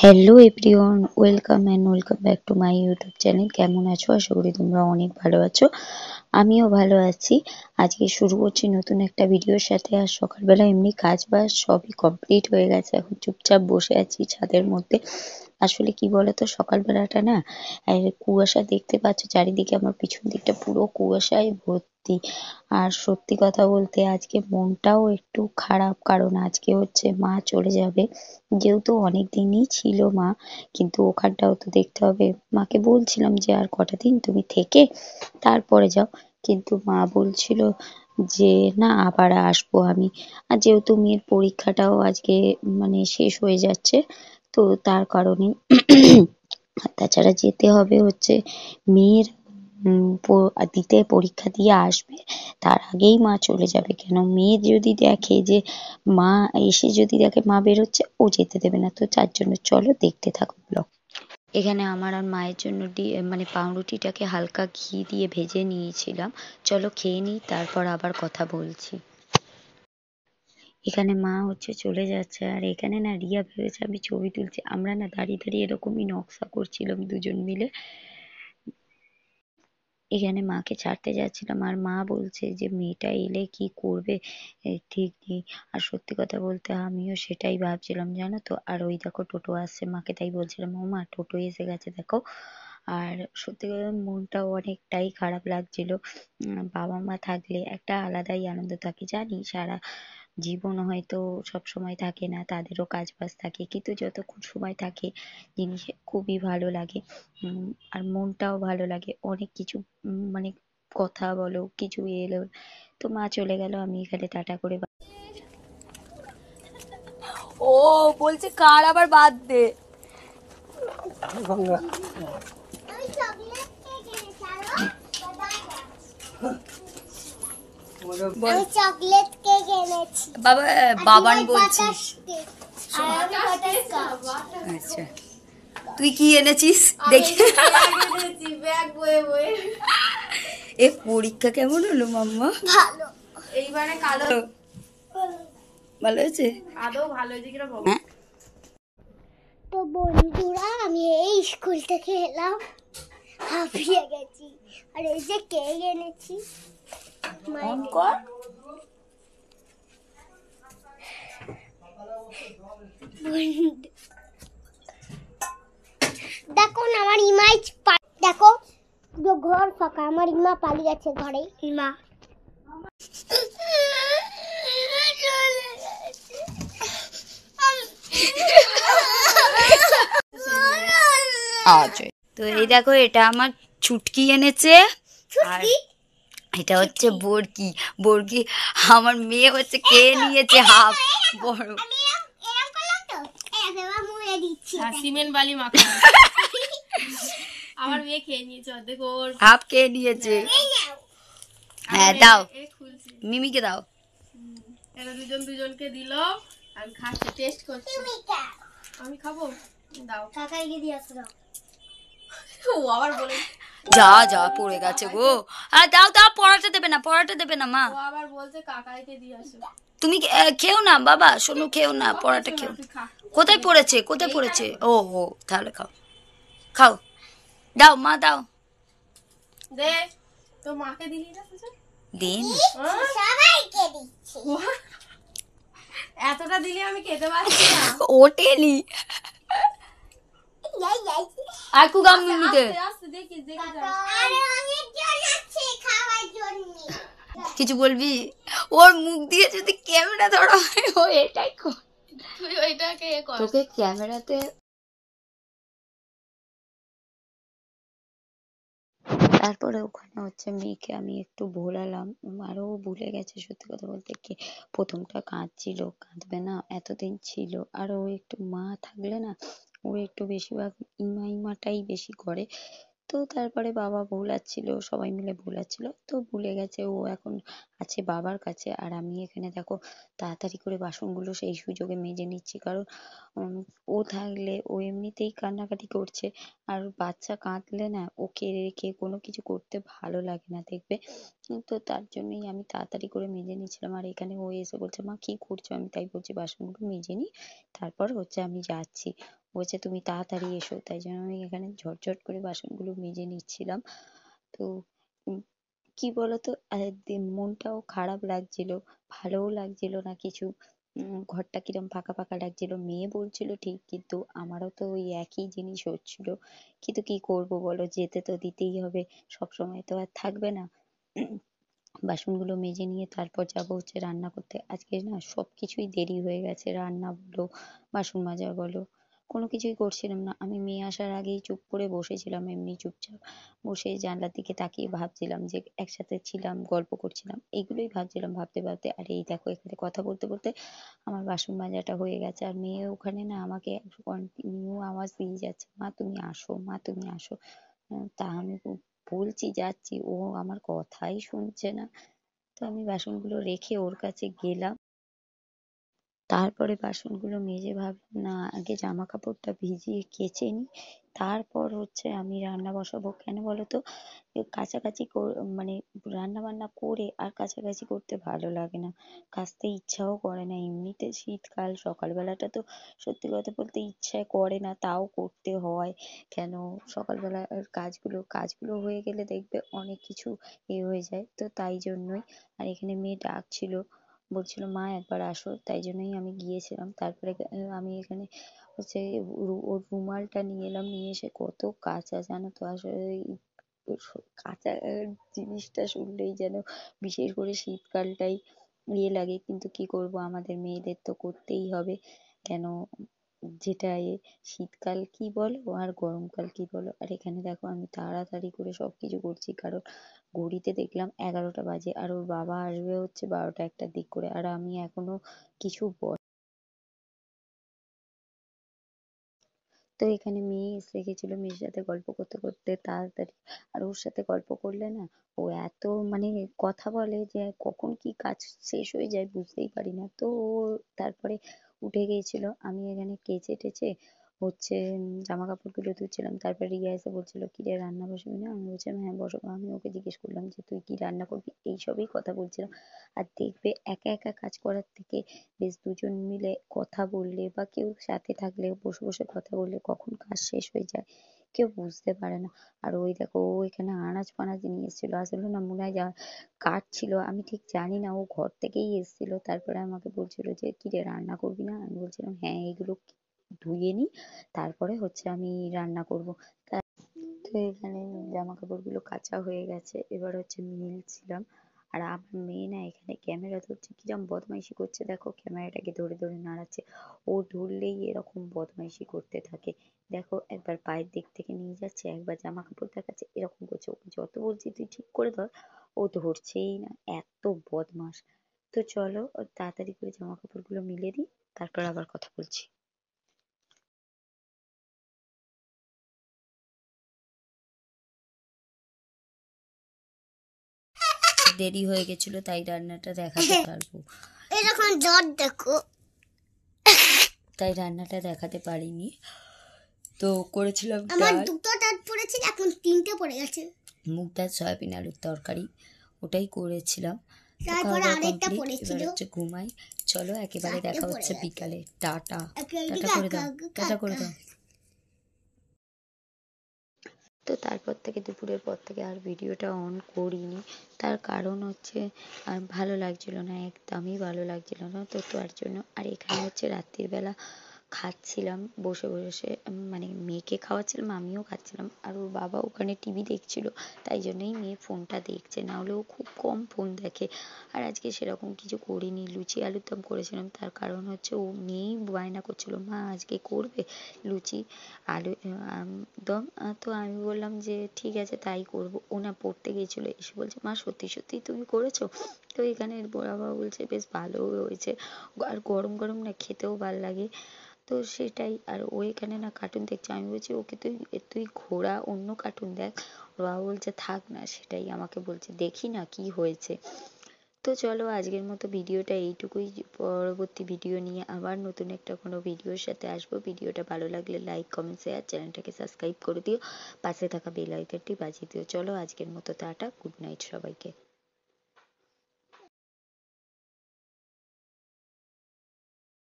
Hello everyone, welcome back to my YouTube channel. কেমন আছো? আশা করি তোমরা অনেক ভালো আছো। আমিও ভালো আছি। আজকে শুরু করছি নতুন একটা ভিডিওর সাথে। আর সকালবেলা এমনি কাজ বাজ সবই কমপ্লিট হয়ে গেছে, এখন চুপচাপ বসে আছি ছাদের মধ্যে। আসলে কি বলতো, সকালবেলাটা না কুয়াশা দেখতে পাচ্ছ চারিদিকে, আমার পিছন দিকটা পুরো কুয়াশায় ভর্তি। আর সত্যি কথা বলতে আজকে মনটাও একটু খারাপ, কারণ আজকে হচ্ছে মা চলে যাবে। যেহেতু অনেক দিনই ছিল মা, কিন্তু ওখানটাও তো দেখতে হবে। মাকে বলছিলাম যে আর কটা দিন তুমি থেকে তারপরে যাও, কিন্তু মা বলছিল যে না আবার আসবো আমি। আর যেহেতু মেয়ের পরীক্ষাটাও আজকে শেষ হয়ে যাচ্ছে, তো তার কারণেই আর তাছাড়া যেতে হবে হচ্ছে মেয়ের দিতে, পরীক্ষা দিয়ে আসবে, তার আগেই মা চলে যাবে। কেন, মেয়ে যদি দেখে যে মা এসে যদি দেখে মা বেরোচ্ছে, ও যেতে দেবে না। তো যার জন্য চলো দেখতে থাকো ব্লগ। এখানে আমার আর মায়ের জন্য পাউরুটিটাকে হালকা ঘি দিয়ে ভেজে নিয়েছিলাম। চলো খেয়ে নিই, তারপর আবার কথা বলছি। এখানে মা হচ্ছে চলে যাচ্ছে, আর এখানে না রিয়া ভেবেছে আমি ছবি তুলছি। আমরা না দাঁড়িয়ে দাঁড়িয়ে এরকমই নকশা করছিলাম দুজন মিলে। এখানে মাকে ছাড়তে যাচ্ছিলাম, আর মা বলছে যে মেয়েটা এলে কি করবে ঠিক নেই। আর সত্যি কথা বলতে আমিও সেটাই ভাবছিলাম, জানো তো। আর ওই দেখো টোটো আসছে, মাকে তাই বলছিলাম ও মা টোটো এসে গেছে দেখো। আর সত্যি কথা মনটাও অনেকটাই খারাপ লাগছিল। বাবা মা থাকলে একটা আলাদাই আনন্দ থাকে, জানি সারা জীবন হয়তো সব সময় থাকে না, তাদেরও কাজ বাজ থাকে, কিন্তু যতক্ষণ সময় থাকে জিনিস খুবই ভালো লাগে। আর মনটাও ভালো লাগে, অনেক কিছু কথা বলো কিছু এলো। তো মা চলে গেল, আমি এখানে টাটা করে ও বলছে কার আবার বাদ দে। চকলেট কেক এনেছি বাবা বাবান বলছিস? আচ্ছা, তুই কি এনেছিস দেখি। এ পরীক্ষা কেমন হলো মাম্মা? ভালো। এইবারে কালো ভালো হয়েছে, আদৌ ভালো হয়েছে কিনা বল। তো বন্ধুরা, আমি এই স্কুল থেকে এলাম, হাঁপিয়ে গেছি। আর এই যে কেক এনেছি। অন কর। দেখো না আমার ইমাই দেখো পুরো ঘর ফাঁকা, আমার ইমা পালিয়ে গেছে ঘরে। ইমা তো এই দেখো, এটা আমার ছুটকি এনেছে, আর এটা হচ্ছে বরকি। বরকি আমার মেয়ে হচ্ছে কে নিয়েছে হাফ বড়। সিমেন্ট বালি মাখা আমার মেয়ে খেয়ে নিয়েছে অর্ধেক, ওর হাফ কে নিয়েছে। হ্যাঁ দাও, মিমিকে দাও। এরা দুজন দুজনকে দিল, আমি খাচ্ছি, টেস্ট করছি। আমি খাবো, দাও কাকাইকে দিয়ে আসো। ও আবার বলে, যা যা পড়ে গেছে গো। আর দাও দাও, পড়াতে দেবে না, পড়াতে দেবে না মা। ও আবার বলছে কাকাইকে দিয়ে আসো। তুমি খেও না বাবা, শোনো খেও না, পড়াটা খেও। কোথায় পড়েছে, কোথায় পড়েছে? ও ও তাহলে খাও, খাও, দাও মা দাও। দে তো মাকে দিলি না তুই? দিন সবাইকে দিচ্ছি। এতটা দিলে আমি খেতে পারছি না। ওটেলি আর কু গাম মিমিকে আস্তে দেখি দেখি যা। আরে অনেকজন আছে খাওয়ার জন্য। কিছু বলবি? ওর মুখ দিয়ে যদি ক্যামেরা ধরা হয় ও এটাই কর। তুই ওইটাকে কর। তোকে ক্যামেরাতে তারপরে ওখানে হচ্ছে মেয়েকে আমি একটু ভোলালাম, আরো ভুলে গেছে। সত্যি কথা বলতে কি, প্রথমটা কাঁদছিল, কাঁদবে না, এতদিন ছিল। আর ও একটু মা থাকলে না, ও একটু বেশিরভাগ ইমা ইমাটাই বেশি করে। তো তারপরে বাবা ভোলাচ্ছিল, সবাই মিলে ভোলাচ্ছিল, তো ভুলে গেছে। ও এখন আছে বাবার কাছে, আর আমি এখানে দেখো তাড়াতাড়ি করে বাসনগুলো সেই সুযোগে মেজে নিচ্ছি। কারণ উম, ও থাকলে ও এমনিতেই কান্নাকাটি করছে, আর বাচ্চা কাঁদলে না ওকে রেখে কোনো কিছু করতে ভালো লাগে না, দেখবে। তো তার জন্যই আমি তাড়াতাড়ি করে মেজে নিচ্ছিলাম। আর এখানে ও এসে বলছে মা কি করছো, আমি তাই বলছি বাসনগুলো মেজে নি, তারপর হচ্ছে আমি যাচ্ছি। বলছে তুমি তাড়াতাড়ি এসো, তাই জন্য আমি এখানে ঝটঝট করে বাসনগুলো মেজে নিচ্ছিলাম। তো কি বলতো, মনটাও খারাপ লাগছিল, ভালোও লাগছিল না কিছু। ঘরটা কিরম ফাঁকা ফাঁকা লাগছিল। মেয়ে বলছিল ঠিক, কিন্তু আমারও তো ওই একই জিনিস হচ্ছিল। কিন্তু কি করব বলো, যেতে তো দিতেই হবে, সবসময় তো আর থাকবে না। বাসনগুলো মেজে নিয়ে তারপর যাবো হচ্ছে রান্না করতে। আজকে না সবকিছুই দেরি হয়ে গেছে, রান্না বলো, বাসন মাজা বলো, কোনো কিছুই করছিলাম না। আমি মেয়ে আসার আগেই চুপ করে বসেছিলাম, এমনি চুপচাপ বসে জানলার দিকে তাকিয়ে ভাবছিলাম যে একসাথে ছিলাম, গল্প করছিলাম, এইগুলোই ভাবছিলাম। ভাবতে ভাবতে আর এই দেখো এখানে কথা বলতে বলতে আমার বাসন মাজাটা হয়ে গেছে। আর মেয়ে ওখানে না আমাকে কন্টিনিউ আওয়াজ দিয়ে যাচ্ছে, মা তুমি আসো, মা তুমি আসো। তা আমি বলছি যাচ্ছি, ও আমার কথাই শুনছে না। তো আমি বাসনগুলো রেখে ওর কাছে গেলাম। তারপরে বাসনগুলো মেজে ভাবলাম না আগে জামা কাপড়টা ভিজিয়ে কেচে নিই, তারপর হচ্ছে আমি রান্না বসাবো। কেন বলতো, কাছাকাছি মানে রান্না বান্না করে আর কাছাকাছি করতে ভালো লাগে না, কাচতে ইচ্ছাও করে না। এমনিতে শীতকাল, সকালবেলাটা তো সত্যি কথা বলতে ইচ্ছা করে না, তাও করতে হয়। কেন, সকালবেলার কাজগুলো হয়ে গেলে দেখবে অনেক কিছু হয়ে যায়, তো তাই জন্যই। আর এখানে মেয়ে ডাকছিল, বলছিল মা একবার আসো, তাই জন্যই আমি গিয়েছিলাম। তারপরে আমি এখানে হচ্ছে ওর রুমালটা নিয়ে এলাম, নিয়ে এসে কত কাঁচা জানো তো। আসলে এই কাঁচা জিনিসটা শুনলেই যেন বিশেষ করে শীতকালটাই লাগে, কিন্তু কি করব, আমাদের মেয়েদের তো করতেই হবে। কেন, যেটা শীতকাল কি বলো আর গরমকাল কি বলো। আর এখানে দেখো আমি তাড়াতাড়ি করে সবকিছু করছি, কারণ ঘড়িতে দেখলাম 11টা বাজে, আর ওর বাবা আসবে হচ্ছে 12টা 1টার দিক করে। আর আমি এখনো কিছু তো এখানে মেয়ে এসে গেছিল, মেয়ের সাথে গল্প করতে করতে তাড়াতাড়ি। আর ওর সাথে গল্প করলে না ও এত মানে কথা বলে যে কখন কি কাজ শেষ হয়ে যায় বুঝতেই পারি না। তো ও তারপরে উঠে গিয়েছিল, আমি এখানে কেচে টেচে হচ্ছে জামা কাপড়গুলো ধুচ্ছিলাম। তারপরে রিয়া এসে বলছিল কি রে রান্না বসাবি না, আমি বলছিলাম হ্যাঁ বসাবো। আমি ওকে জিজ্ঞেস করলাম যে তুই কি রান্না করবি, এইসবই কথা বলছিলাম। আর দেখবে একা একা কাজ করার থেকে বেশ দুজন মিলে কথা বললে বা কেউ সাথে থাকলে বসে বসে কথা বললে কখন কাজ শেষ হয়ে যায় কেউ বুঝতে পারে না। আর ওই দেখো ও এখানে আনাজ ফানাজ নিয়ে এসেছিল, আসলে না মনে হয় কাটছিল, আমি ঠিক জানি না, ও ঘর থেকেই এসেছিল। তারপরে আমাকে বলছিল যে কি রে রান্না করবি না, আমি বলছিলাম হ্যাঁ এগুলো ধুয়ে নি, তারপরে হচ্ছে আমি রান্না করব। তো এখানে জামা কাপড়গুলো কাচা হয়ে গেছে, এবার হচ্ছে মিলছিলাম। আর আমার মেয়ে না এখানে ক্যামেরা ধরছে, কিরম বদমাইশি করছে দেখো, ক্যামেরাটাকে ধরে ধরে নাড়াচ্ছে। ও ধরলেই এরকম বদমাইশি করতে থাকে। দেখো একবার পায়ের দিক থেকে নিয়ে যাচ্ছে, একবার জামা কাপড় দেখাচ্ছে, এরকম করছে। ওকে যত বলছি তুই ঠিক করে ধর, ও ধরছেই না, এত বদমাস। তো চলো তাড়াতাড়ি করে জামা কাপড়গুলো মিলে দিই, তারপর আবার কথা বলছি। দেরি হয়ে গেছিল তাই রান্নাটা দেখাতে পারবো, এরকম জ্বর দেখো। তাই রান্নাটা দেখাতে পারিনি। তো করেছিলাম আমার ডাল, দুটো দাঁত পড়েছে, এখন তিনটে পড়ে গেছে। মুগ ডাল সয়াবিন আলুর তরকারি, ওটাই করেছিলাম। তো খাওয়া তারপরে দাওয়া আরেকটা কমপ্লিট, পড়েছিল, এবার হচ্ছে ঘুমাই। চলো একেবারে চারটে দেখা পড়ে হচ্ছে গেছে। বিকালে। টাটা, টাটা কাকা করে দাও, টাটা করে কাকা। দাও। তো তারপর থেকে দুপুরের পর থেকে আর ভিডিওটা অন করিনি, তার কারণ হচ্ছে আর ভালো লাগছিল না, একদমই ভালো লাগছিল না। তো তার জন্য। আর এখানে হচ্ছে রাত্রির বেলা খাচ্ছিলাম বসে বসে, মানে মেয়েকে খাওয়াচ্ছিলাম, আমিও খাচ্ছিলাম। আর ওর বাবা ওখানে টিভি দেখছিল, তাই জন্যই মেয়ে ফোনটা দেখছে, না হলে ও খুব কম ফোন দেখে। আর আজকে সেরকম কিছু করিনি, লুচি আলুর দম করেছিলাম, তার কারণ হচ্ছে ও মেয়েই বায়না করছিল মা আজকে করবে লুচি আলু দম। তো আমি বললাম যে ঠিক আছে তাই করবো। ও না পড়তে গিয়েছিল, এসে বলছে মা সত্যি সত্যি তুমি করেছো। তো এখানে বাবা বলছে বেশ ভালো হয়েছে, আর গরম গরম না খেতেও ভাল লাগে। তো সেটাই। আর ও এখানে না কার্টুন দেখছে, আমি বলছি ওকে তুই তুই ঘোড়া অন্য কার্টুন দেখ। ওর বাবা বলছে থাক না, সেটাই আমাকে বলছে দেখি না কি হয়েছে। তো চলো আজকের মতো ভিডিওটা এইটুকুই, পরবর্তী ভিডিও নিয়ে আবার নতুন একটা কোনো ভিডিওর সাথে আসবো। ভিডিওটা ভালো লাগলে লাইক কমেন্ট শেয়ার, চ্যানেলটাকে সাবস্ক্রাইব করে দিও, পাশে থাকা বেল আইকনটি বাজিয়ে দিও। চলো আজকের মতো টাটা, গুড নাইট সবাইকে।